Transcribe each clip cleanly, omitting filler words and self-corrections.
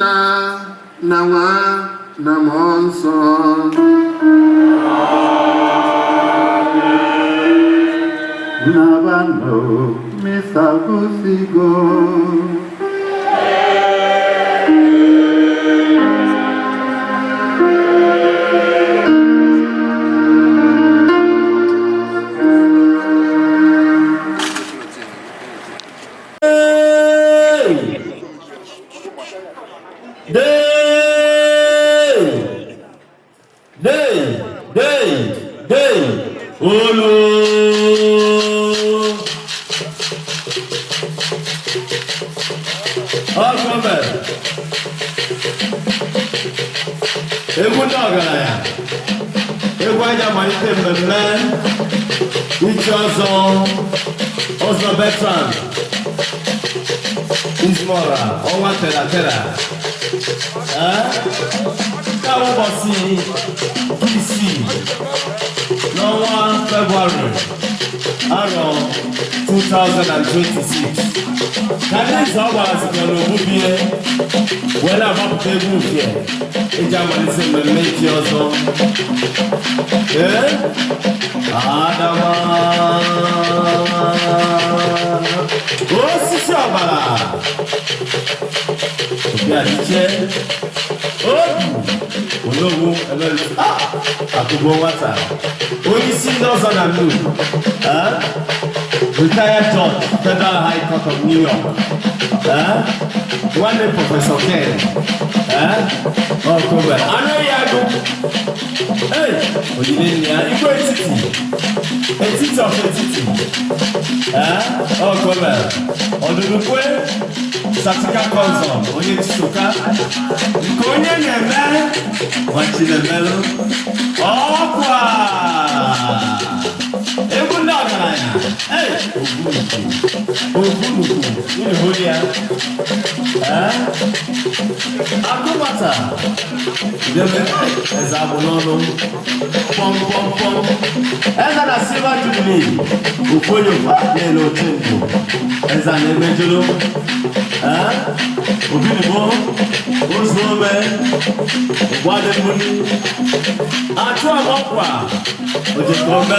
Nna na Nwa na Mmụọ Nsọ. Nabano Mr. Busigo. Bet Ezimora, ọnwa tera. Káwọn bọ̀ sí PC n'ọnwa February arọ 2026. Kàdéǹsì ọgbara sitere n'ogbubie wee na-agbapụta egwu ufie eji amalite mmemme nke ọzọ. Adama osisi ọbara obi adịche obi olówó ẹlẹ́rìí àkùgbọ nwata onye isi ndị ọzọ na Nnukwu retired judge Federal High Court of New York nwanne Professor Ken ọkụbe anaghị agụ onyinye nne ya igwe etiti of etiti ọkụbe ọdụdụkwe Satika Konzon onye Chisoka nke onye na-eme Wachinemelu ọkwa egwu ndị ọgaranya Ogbalu ịhụ ya akụbata debe eze abụ n'ọnụ pọmpọmpọm eze na Silver Jubilee okwenye n'elu oche ndụ eze na-emejuru Obinigbo Ozuome Ogbalu atụ ọkwa ojekome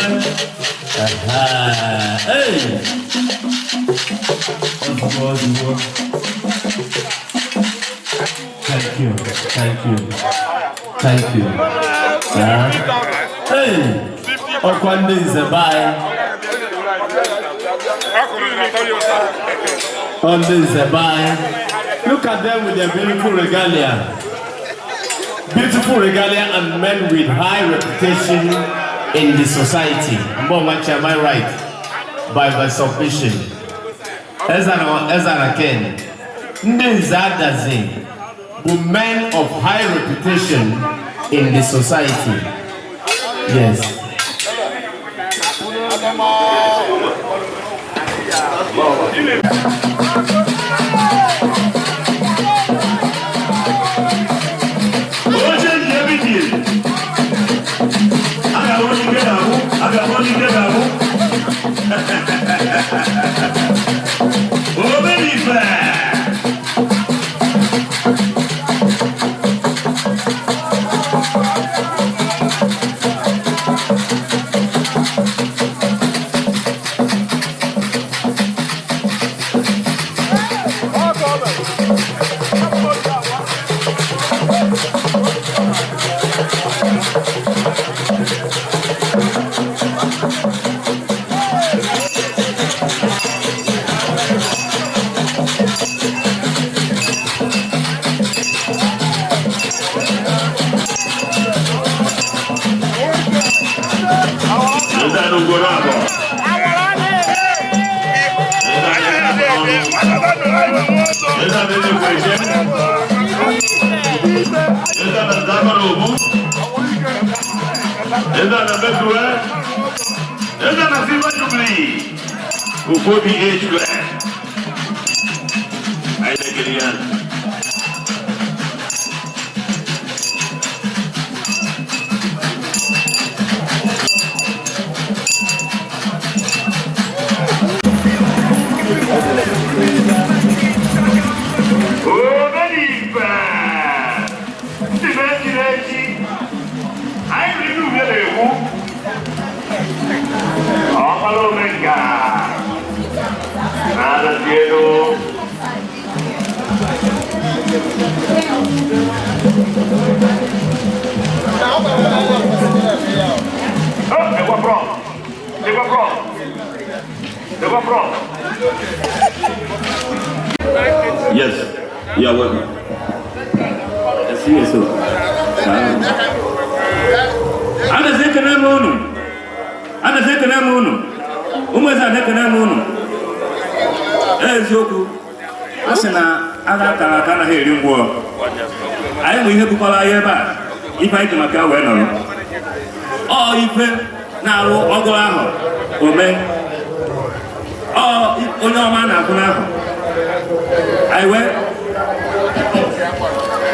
ozugbo thank you ọkwa ndị nze bai on this Zebai. Look at them with their beautiful regalia. Beautiful regalia and men with high reputation in the society. Am I right? By submission. Ezra Ken. Adazi, were men of high reputation in the society. Yes. Bad. Yes, you are welcome. I see you, sir. Ana zeka na mono. Ana zeka na mono. Umweza zeka na mono. Eziokwu. Asina aga ka na heri ngwo. Ayi mu ihe bukwala ya ba. Ife anyị maka we nọrọ. O ife na-arụ ọgụ ahụ. Ome. Onye ọma na-akwụ n'ahụ. Aiwe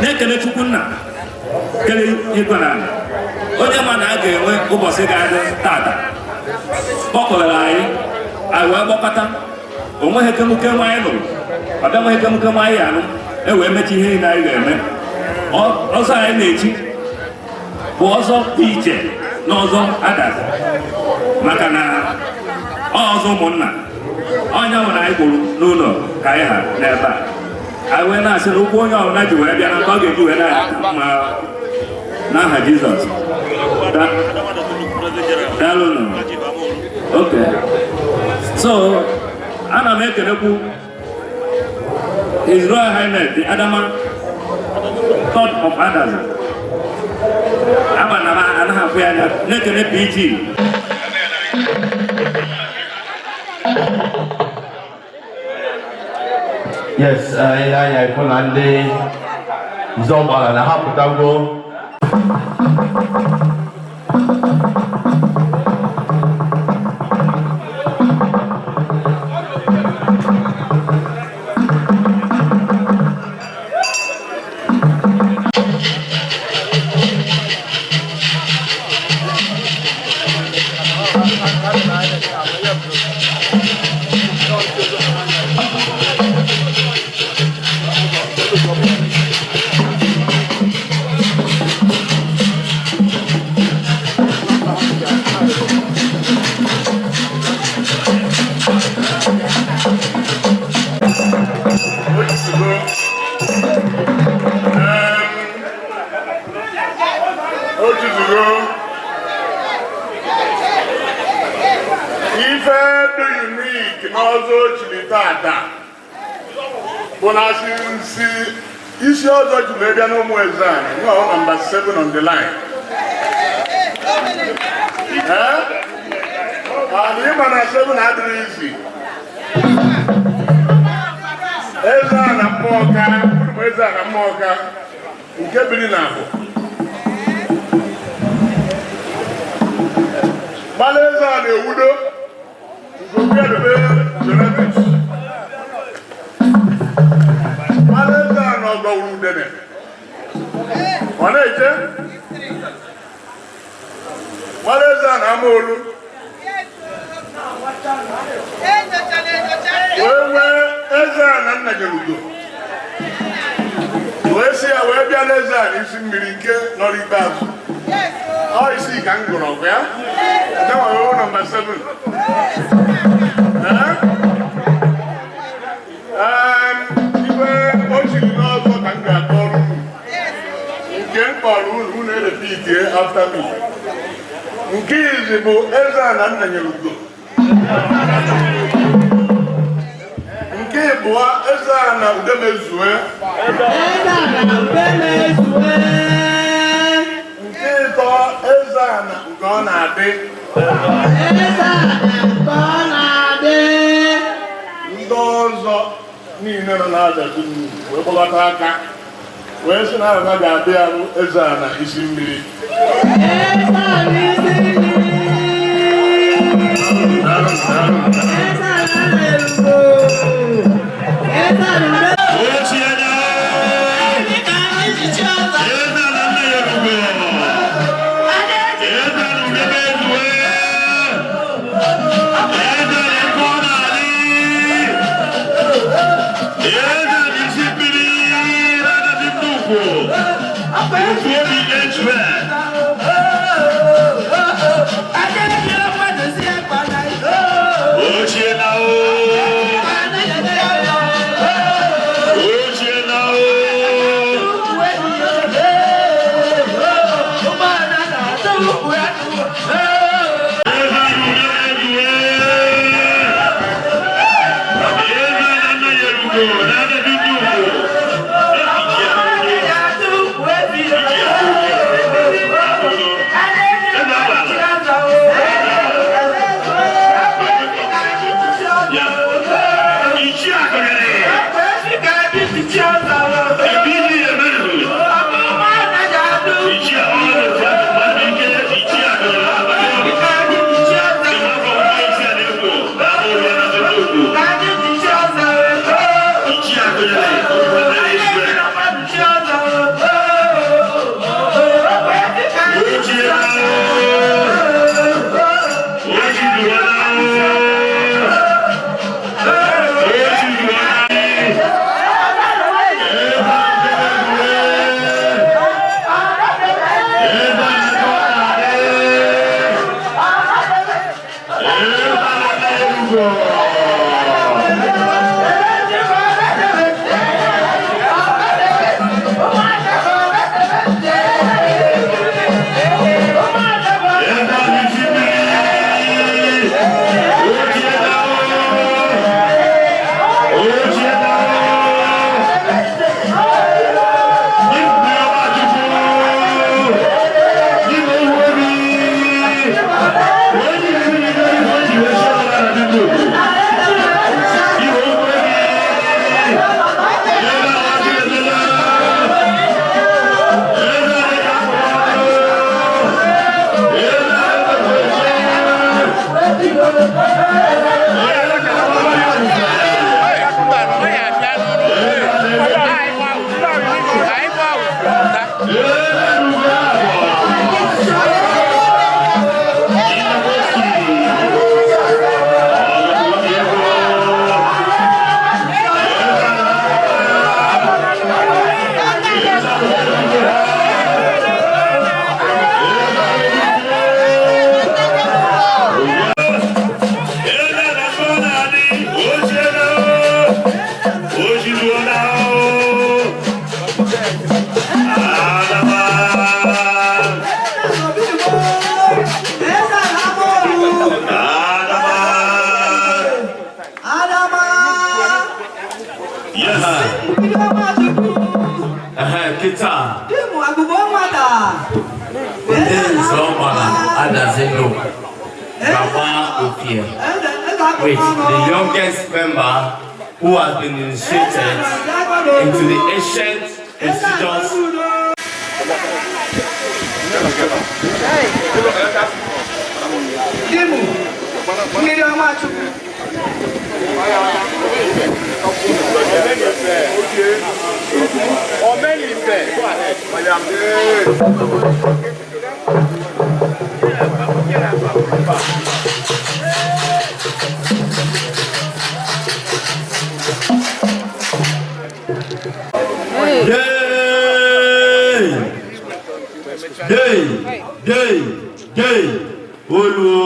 na-ekele Chukwu nna kele igwe na onye ma na a ga-enwe ụbọchị ga-adị tata kpọkọrọ anyị wee gbakọta onweghị kemuke nwaanyị lụrụ ọbịa nweghị kemuke nwaanyị anụ wee mechi ihe niile anyị ga-eme ọzọ anyị na-echi bụ ọzọ dị iche na ọzọ Adazi maka na ọzọ ụmụnna onye ọbụla anyị kwuru n'ụlọ ka anyị ha n'ebe a wee na-asị na ụkwụ onye ọbụla ji wee bịa na mgbe ọ ga-eji wee ma n'aha Jizọs daalụnụ. Okay, so ana m ekelekwu His Royal Highness the Adama Court of Adazi aba na anaghị afụ ya anya na-ekele PG. Yes, I put on the Zobala and a half of isi ọzọ ji wee bịa n'ụmụ Ezani number 7 on the line. Ịma na 7 adịrị isi Ezani na Mmụọka ụmụ Ezani na Mmụọka nke biri na abụ gbala Ezani ewudo nke edebe Jonevich Ogbalu dene. Wana ije? Wale Ezani amolu. Wewe Ezani annajelugo. Wesi ya webia Ezani isi mmiri nke nọrọ ikpeazụ. Ọ isi ka ngụrụ ọgụ ya. Dawa wewe number 7. After me. Nke izi bụ Ezani Nnanyelugo. Nke ịbụọ Ezani Udemezue. Nke ịtọ Ezani nke ọ na-adị. Ndị ọzọ niile nọ na-adazi wee gbakọta aka wee sị na ha ga-abịa Ezani isi mmiri. Kita. Adazi Wait, the youngest member who has been initiated into the ancient institutions. Gay, Olu.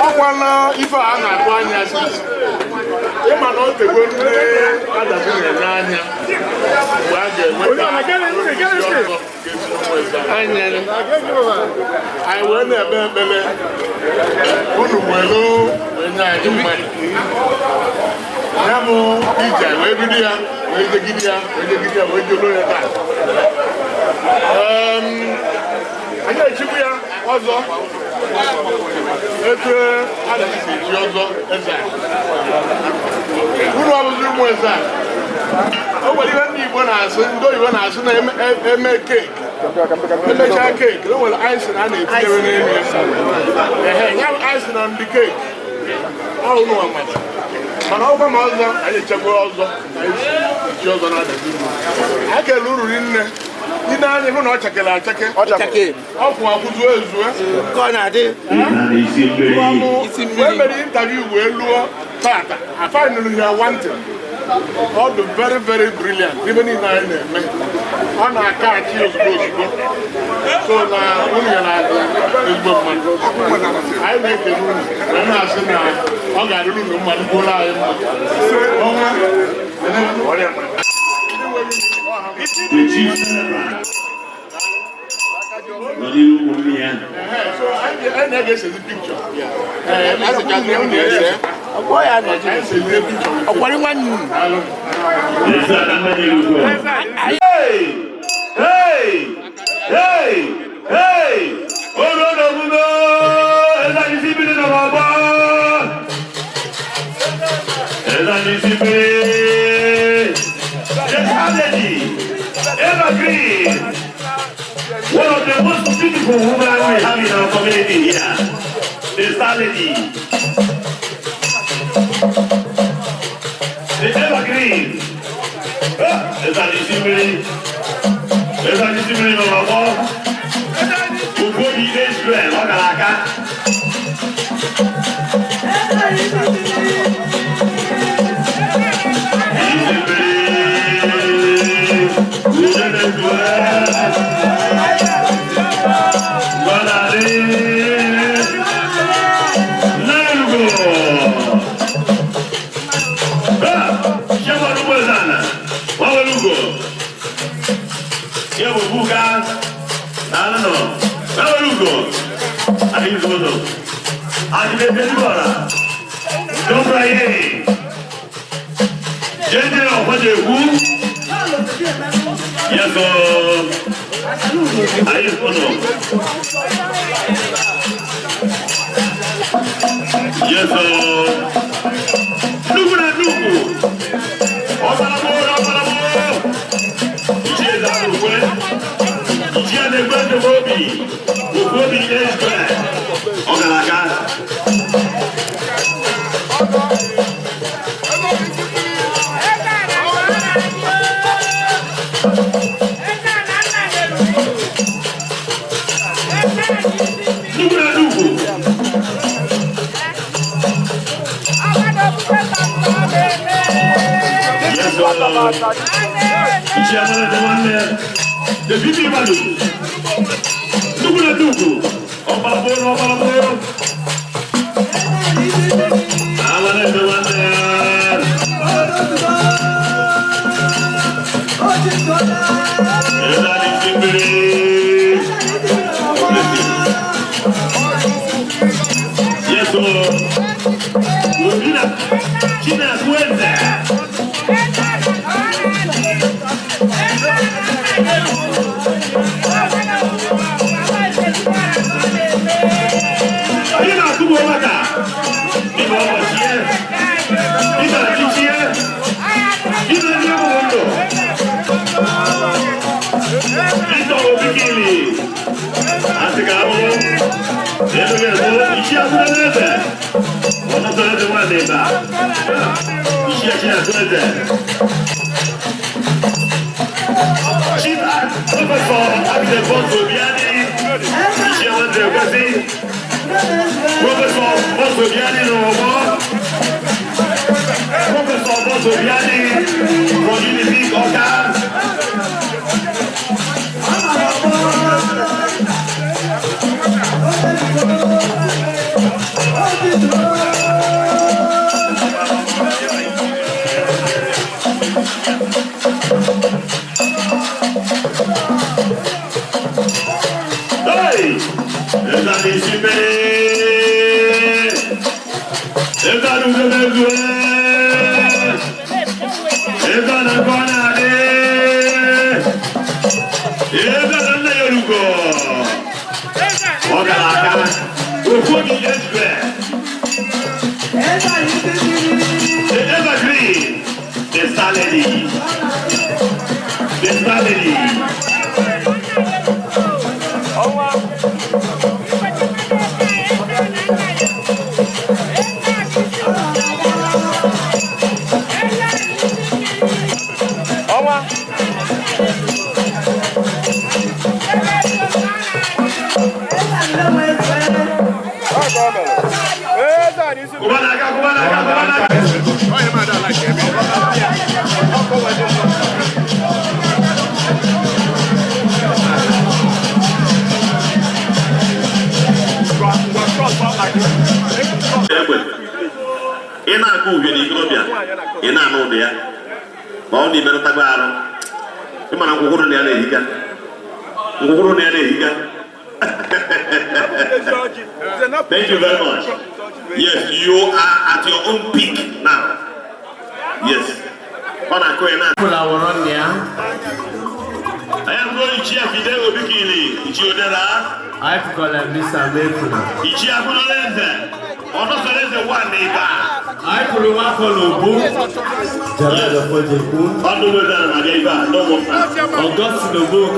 Ọkwana ife a na-akpọ anya sisi ịma na o tego nne Adazi n'anya mgbe a ga-enweta anyị wee na-ebe ekpere unu welu wee nye anyị mmadụ ya bụ ije wee bido ya wee jegide ya wee jelo ya taa anyị echikwu ya ọzọ etu Adazi si echi ọzọ eze unu ọbụzi ụmụ eze o nwere ihe ndị Igbo na-asụ ndị oyibo na-asụ na-eme keeki emechaa keeki o nwere icing a na-etinyere n'elu ya bụ icing na ndị keeki ọ unu amachi mana ọgwa ma ọzọ anyị echekwa ọzọ echi ọzọ na Adazi anyị kele uru nne ị na-anya hụ na ọ chakere achake ọkwụ akwụzuo ezue ka ọ na-adị wee mere intaviu wee lụọ tata afainụrụ ya wantin ọ dị very very brilliant ibe niile anyị na-eme ọ na-aka achị ozugbo so na unu ya na-adị ezigbo mmadụ anyị na-ekele unu wee na-asị na ọ ga-adịrị unu mmadụ bụrụ anyị mma The chief celebrant. What do you want me at? So I never see the picture. Yeah. As a gentleman, yes. Why are you see the picture? What do you want? Hey! Hey! Hey! Hey! Oh no no no! Is that discipline of our boss? Is that discipline? Yes, Adazi. Evergreen. One of the most beautiful women we have in our community here. The Star Lady. The Evergreen. Is that discipline? Is that discipline of our boss? Who go be this grand? What Bet Ezimora. Don't try it. General, what do you? Yes, I just want to. Yes, Nnukwu. Ogbalu. Ichie Zaku, Ichie Negbe Obi is good. Ogalaga. The people Nnukwu. Ogbalu. Yes, China Fuerza. Thank you very much. Yes, you are at your own peak now. Yes. I am going to cheer Fidel Bikini. I forgot Mr. Mayfuna. I could walk on a book. August the book.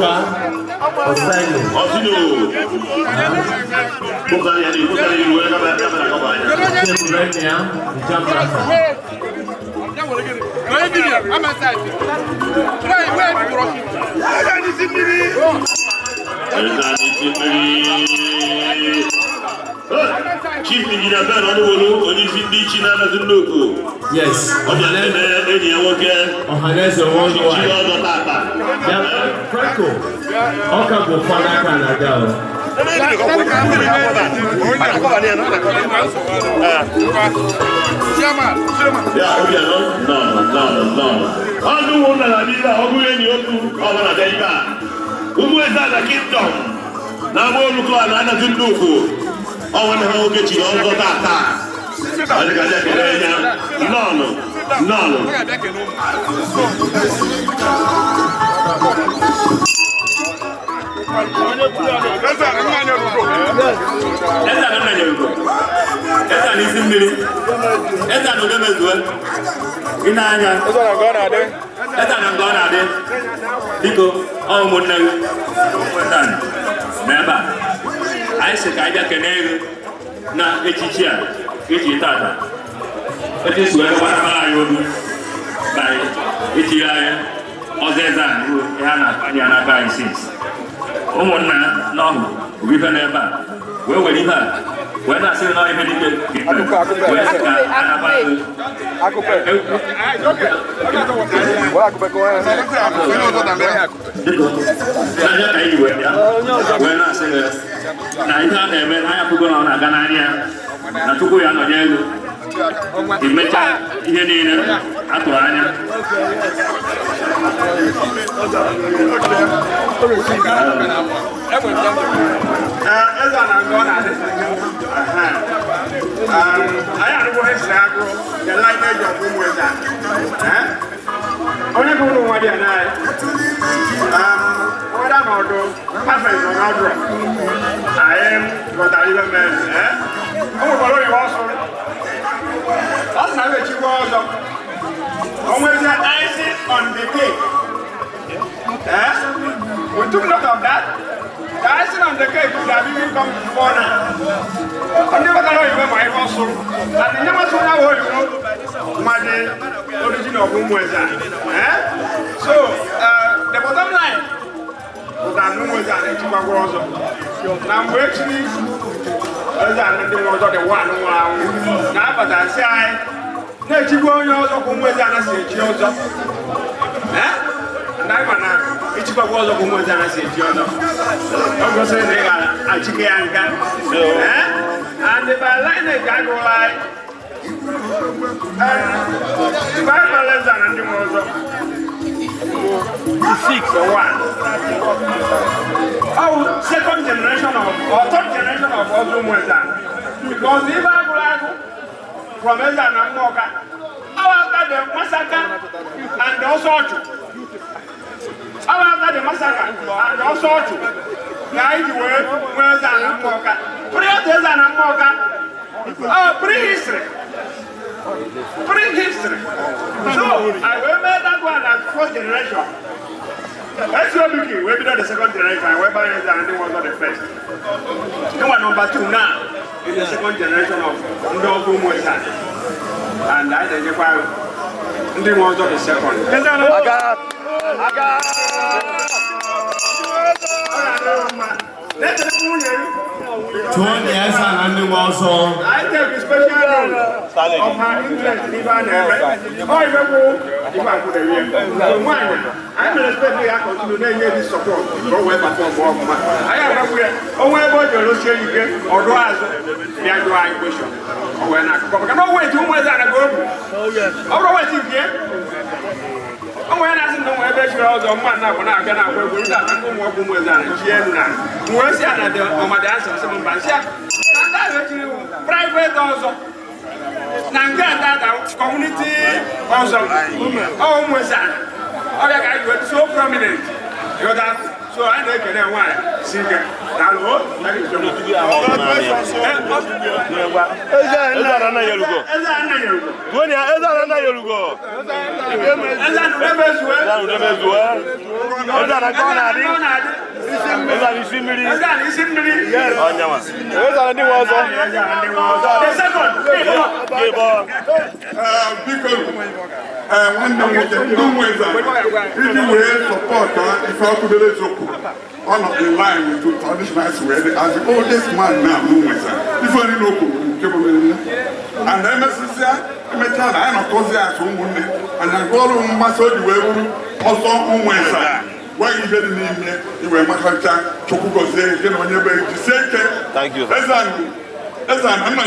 Chief Engineer Ben Onnukwu, onye isi ndị Ichi na Nnukwu. Yes. Enyi ya nwoke. Ọhaneze nwoke. Chi ọzọ tata. Franco. Ọka bụ fada Canada. Ọdún na Nàìjíríà ọdún enyi otu ọbụla Nàìjíríà. Ụmụ eze na Kingdom na agba olùkọ́ a na-adazi Nnukwu. Ọnwa na ha nwoke chiri ọzọ tata. Adịgaji ekele ya. Nnọọnụ. Eza n'isi mmiri. Eza n'ude mezue. Ị na-anya. Eza na nga ọ na-adị. Biko, ọ ụmụnne gị. N'ebe a, anyị sị ka anyị bịa kene gị na echichi a echi tata. Echi sụọ ebe gbasara anyị olu. Ka anyị echiri anyị ọzọ eze a ruo ihe a na-akpanye n'aka anyị sinsi. Ụmụnna n'ọhụ bụ ife n'ebe a wee were ihe a wee na-asị na ihe dike wee sị ka anaba n'anya ka anyị wee bịa wee na-asị na ihe a na-eme n'anya pụgo na ọ na-aga n'anya na Chukwu ya nọnye elu imecha ihe niile atụrụ anya. Onye bụ ụlọ nwa dị anaghị ọda n'ọdụ perfect nọ n'ọdụ anyị ghọtara ihe mere o nwekwara oyibo ọsọ ọ sị na ewechikwa ọzọ o nwezie icing on the cake we took note of that. The icing on the cake that we will come before now. And never know you my also. And the never saw how you know my original Umueza. So the bottom line was that Umueza and Chimagozo. Now I'm actually the one now, but I say, let you go also Umueza and I say, it's about was of women and I said, I'm going to say they are a chicken and if I like the guy go like $5 and the more 6 or 1. Oh, second generation or third generation of all women because if I go like from Ezra and Moka, after the massacre and also after the massacre and also guide the way where's an Amoka. Prehistory. So I will make that one as first generation. Let's go looking, we'll be the second generation, whereby the was not the first. Number 2 now is the second generation of Nnukwu Moisan. And I identify the ones of the second. I take a special note of her interest in I'm respecting her continue to support. Go away before I am aware. Oh, where you look here, you get or do as the actual question. Oh, when I come away to where I go. Oh, what is here? Oh, when I know where you are, the man now, when I can have a good time, I'm walking with an Gianna. Where's the other on my dance of some Basia? And that private also. Now, get that community also. Oh, Moisan. Oh, that guy was so prominent. You're that. So I know you know why. Singer. Hello? That is going to be our all of the line to traditional wedding as the oldest man now, different local, and then I child, I am a cousin as woman, and I go on my soul, you were also why you get in here, you were my child, Chokuko say, you know, when you're very sick. Thank you. That's I'm not.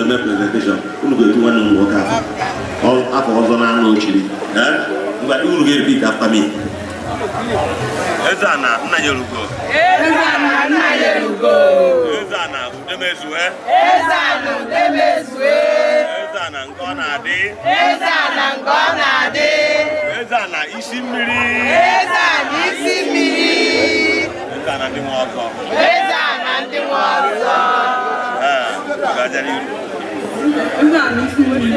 Presentation, we'll go to one work out. All after also now, no chili. But you will repeat after me. Ezana Nayelugo. Ezana Nayelugo. Ezana Udemezue. Ezana Udemezue. Ezana Ngonade. Ezana Ngonade. Ezana Isimiri. Ezana Isimiri. Ezana Ndimwoko. Ezana Ndimwoko. Gajari. Ezana Isimiri.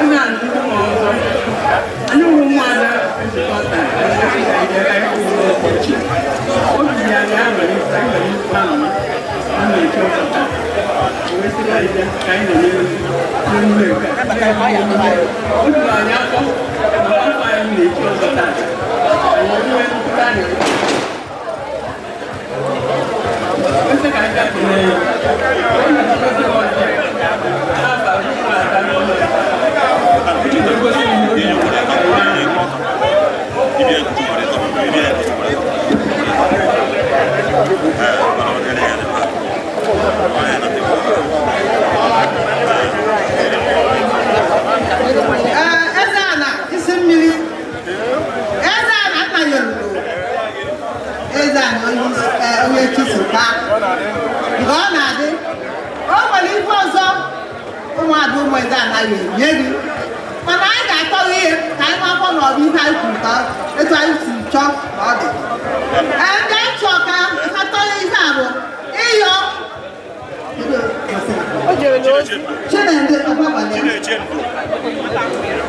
Ezana Ndimwoko. I know one mother is important.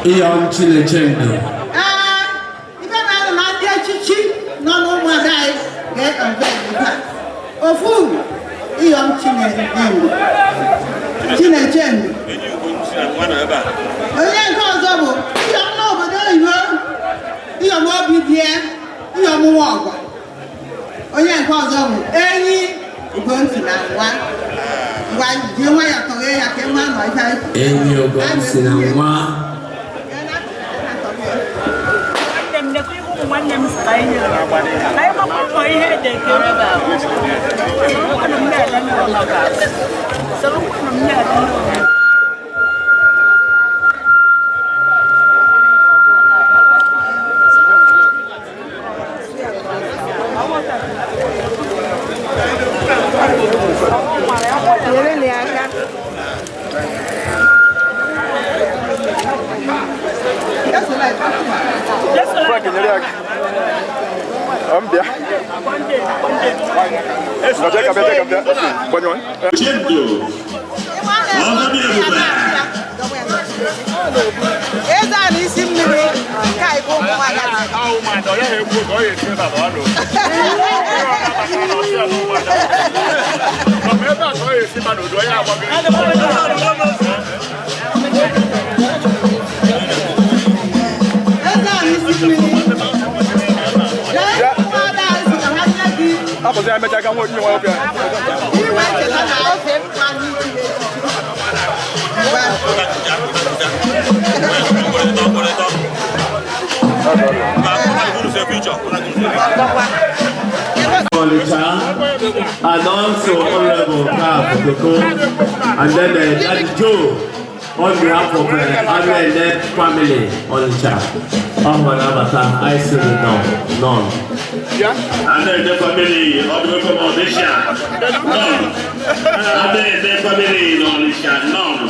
Iyom Chinechendu. Ibe na na ndị echichi nọ n'ụmụ ada anyị ga-ekpe ofu Iyom Chinechendu. Onye nke ọzọ bụ Iyom n'obodo oyibo, Iyom obi dị ya, Iyom nwa ọgwa. Onye nke ọzọ bụ enyi Ugonsi na nwa. Ngwa ji nwa ya tọghee ya ka nwa nọ ihe anyị. Enyi Ugonsi na nwa. Ezana Isimiri ka ibu mwana. Awu ma do ya ebu do ye ti ba do. Ko me ba do ye ti ba do ya wa ge. Ezana Isimiri. Ya mwana isi ka hanya gi. Abo se amecha kan wo ni wa obi. Ni wa che ta na o fe mani ti. And also Honorable Kaf Koko, and then Daddy Joe on behalf of the family on the chat. I say none. And then the family of the accommodation, none. And then the family on the chat, none.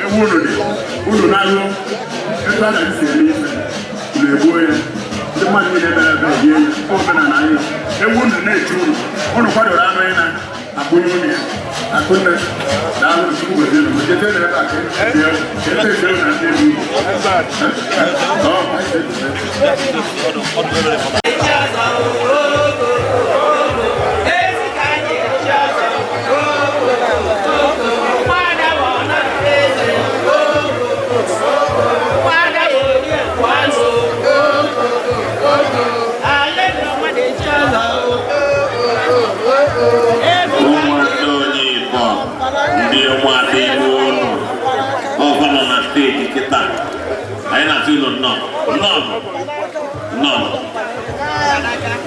ewu unu na-alụ etu a na-esi eme ife na-egbuo ya ndị mmadụ niile bere ebe rie ya omenala anyị ewu unu na-eche unu kwadoro anụ ị na-akpụnye unu ya akụnne daalụ chukwu gozie unu gozie ebe a ka ebe ebe na ndị ebi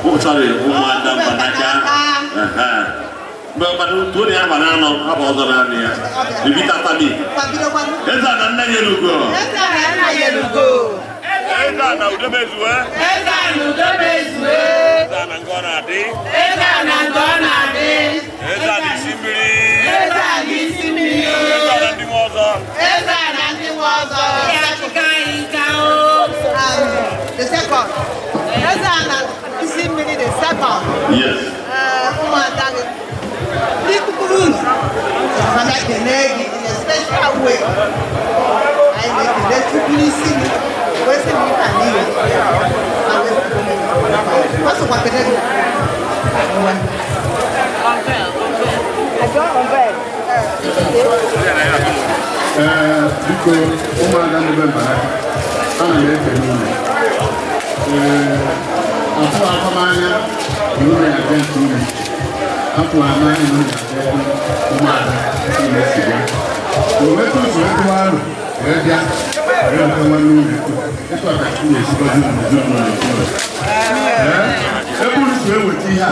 Oh, sorry, Madam Panacha. But two years banana about the Rania. The Vita Tabi. There's another yelugo. Eza na udebezwe. Eza na udebezwe. Eza na ngonade. Eza na ngonade. Eza na simiri. Eza na simiri. Eza na ndimozo. Eza na ndimozo. Ya chikaikao. The second. Eza na simiri the second. Yes. Umadani. Dikukurun. Mama kenegi in a special way. I make the dikukurisi. Where's the new family? What's the one today? I don't know where. Because Oma dan de Bembara, ana leke nini. Afu akamanya, yule agent nini. Afu amani nini agent Oma dan nini siya. Wetu wanu, wedia. Wewe kama nini? Eto atakuwa sikozi mzuri. Hebu niwewe tia.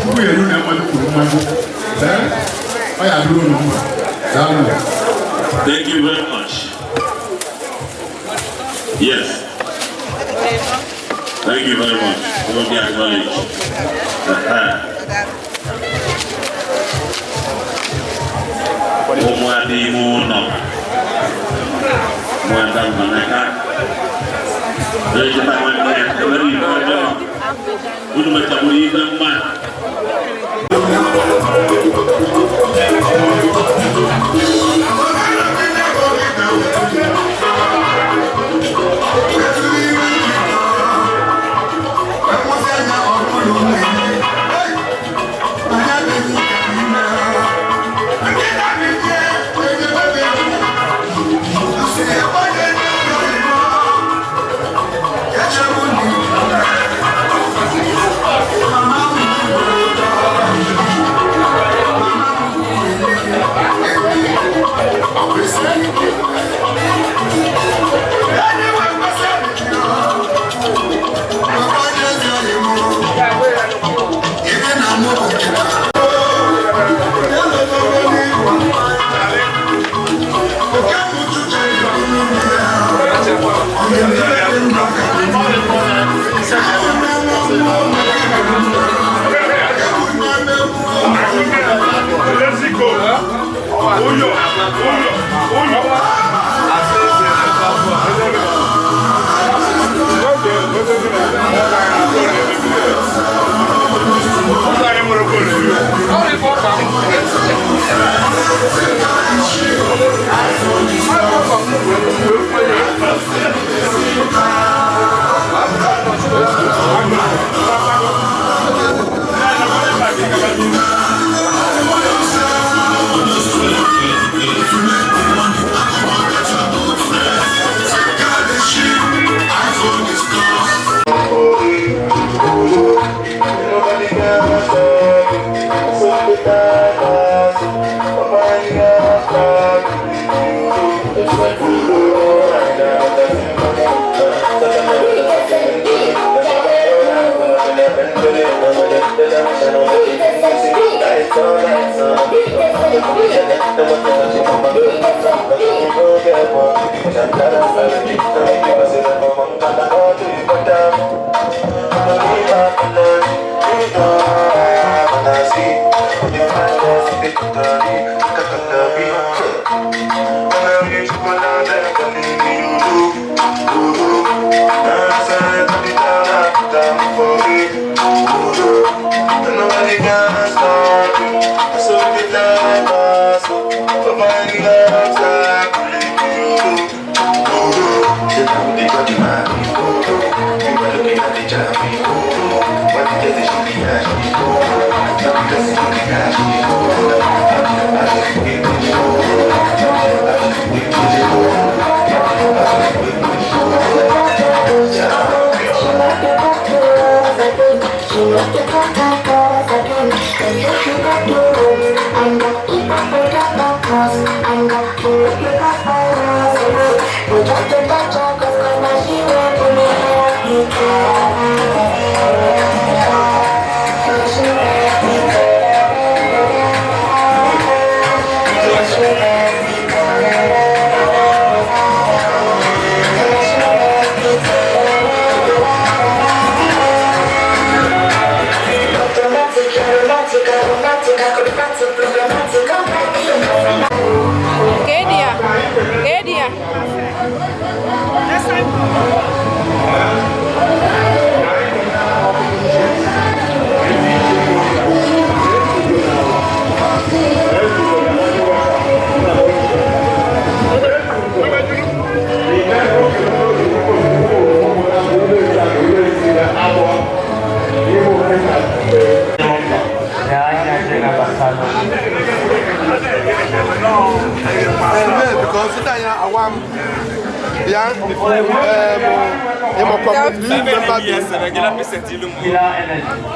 Kuku yenu na mali kurumago. Aya duro no. Damu. Thank you very much. Yes. Thank you very much. We will be acknowledged. Umwadi muno. Muandang manaka. Jadi kita muandang kembali pada untuk mencaburi teman. Adazi,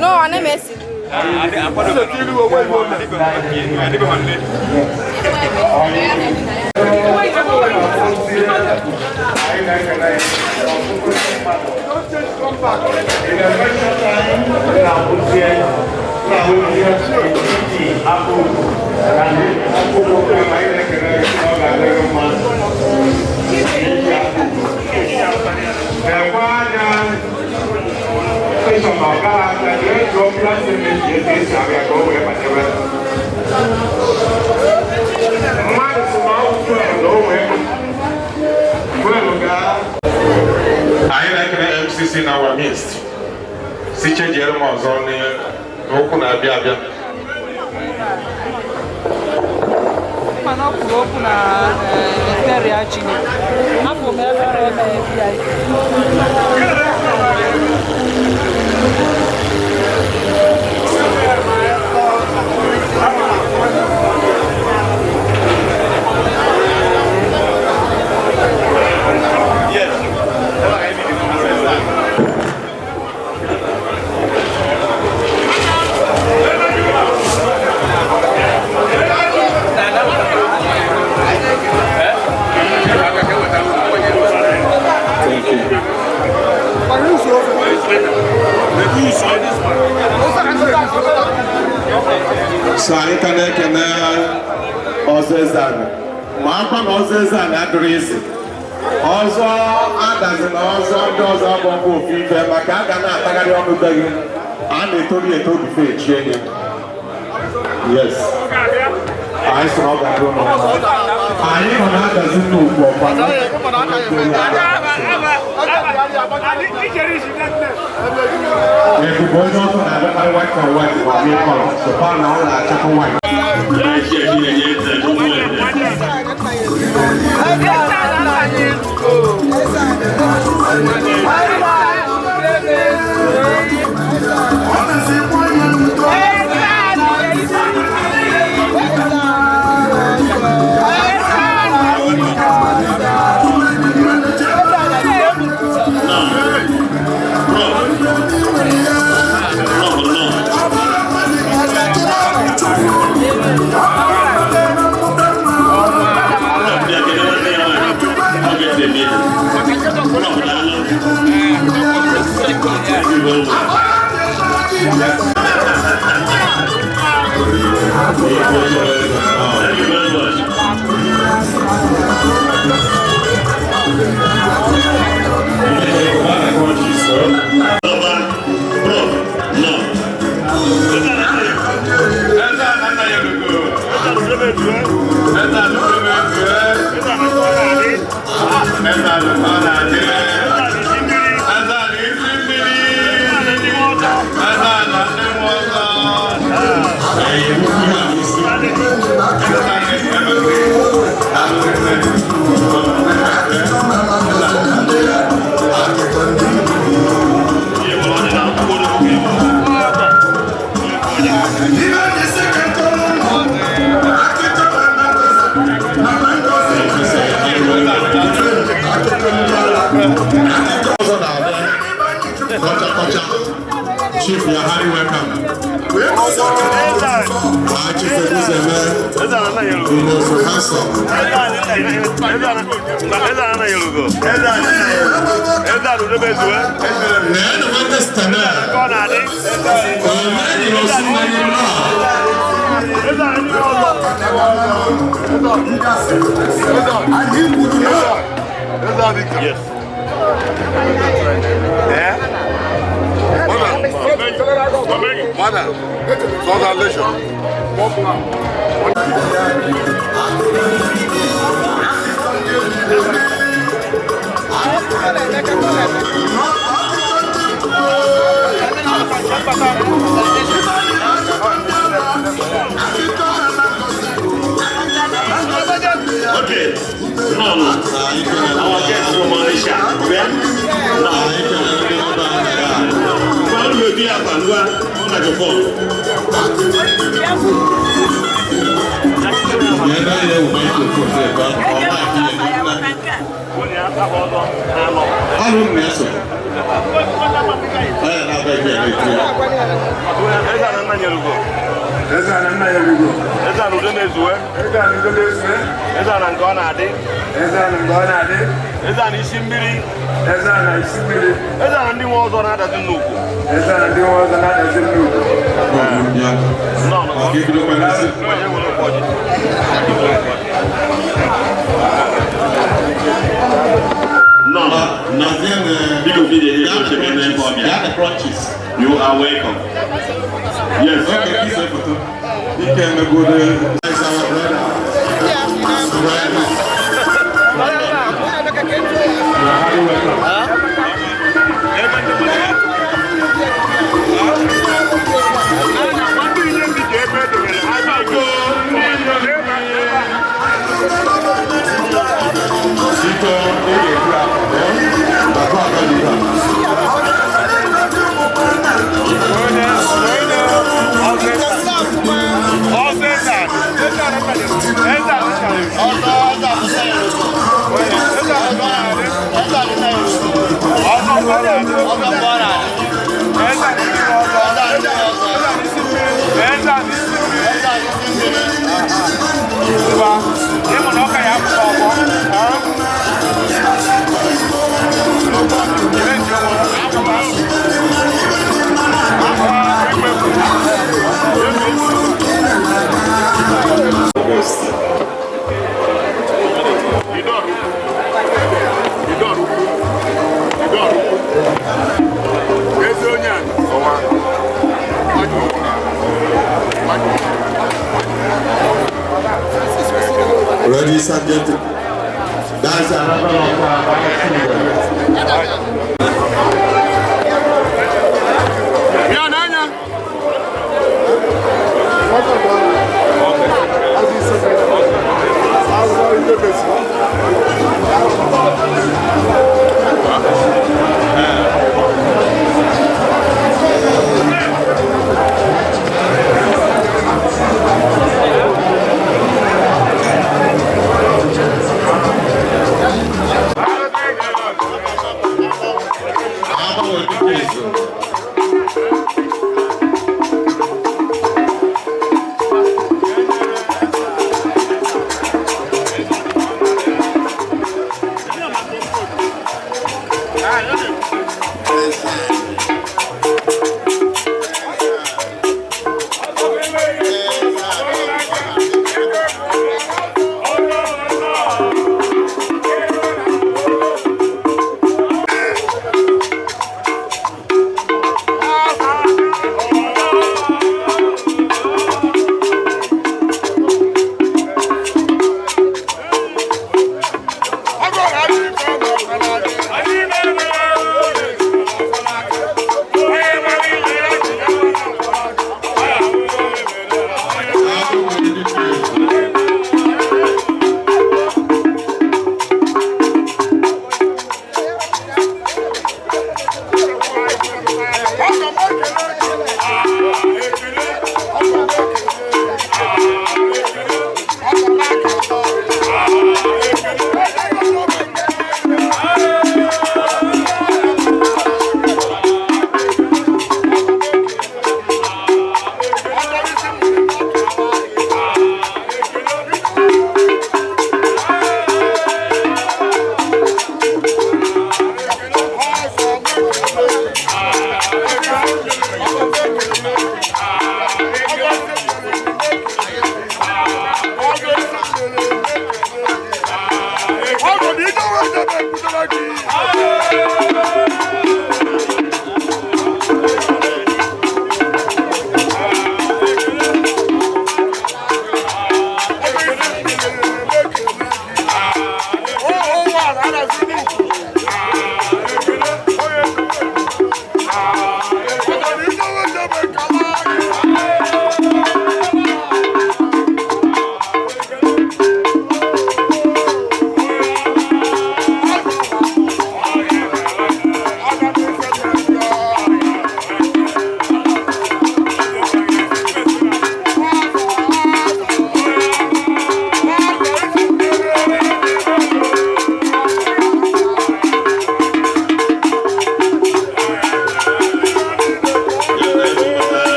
No, I'm messy. I like the MCC in our midst. Siche Jerome was on Okuna Biabia. So I can Ozezan. Mapa Ozezan address. Also, Adazi also does up on both people, but I cannot take on the day. And they told me to be fair. Yes. I saw that. I am doesn't know if you go down to another white or white or me color, so far now I check on white. Chief, you are highly welcome. Chief Ezimora, the most handsome. Yes. Mother, congratulations. Okay, now, our guest from Malaysia, you are welcome. Yes. Okay, he came a good as our brother. Ready, subject. That's another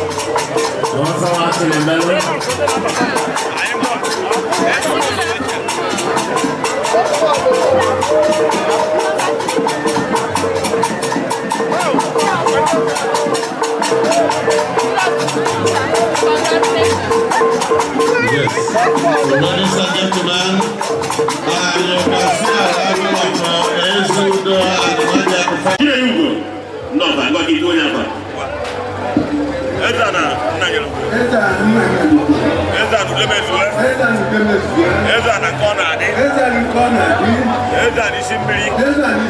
Also watching the melon. Yes. Ladies and gentlemen, you can see a level of Ezudo and Maja. Here you go. No, I'm going to do it. Ezana, Ezana, Ezana, Konadi, Ezana, Simbiri, Ezana,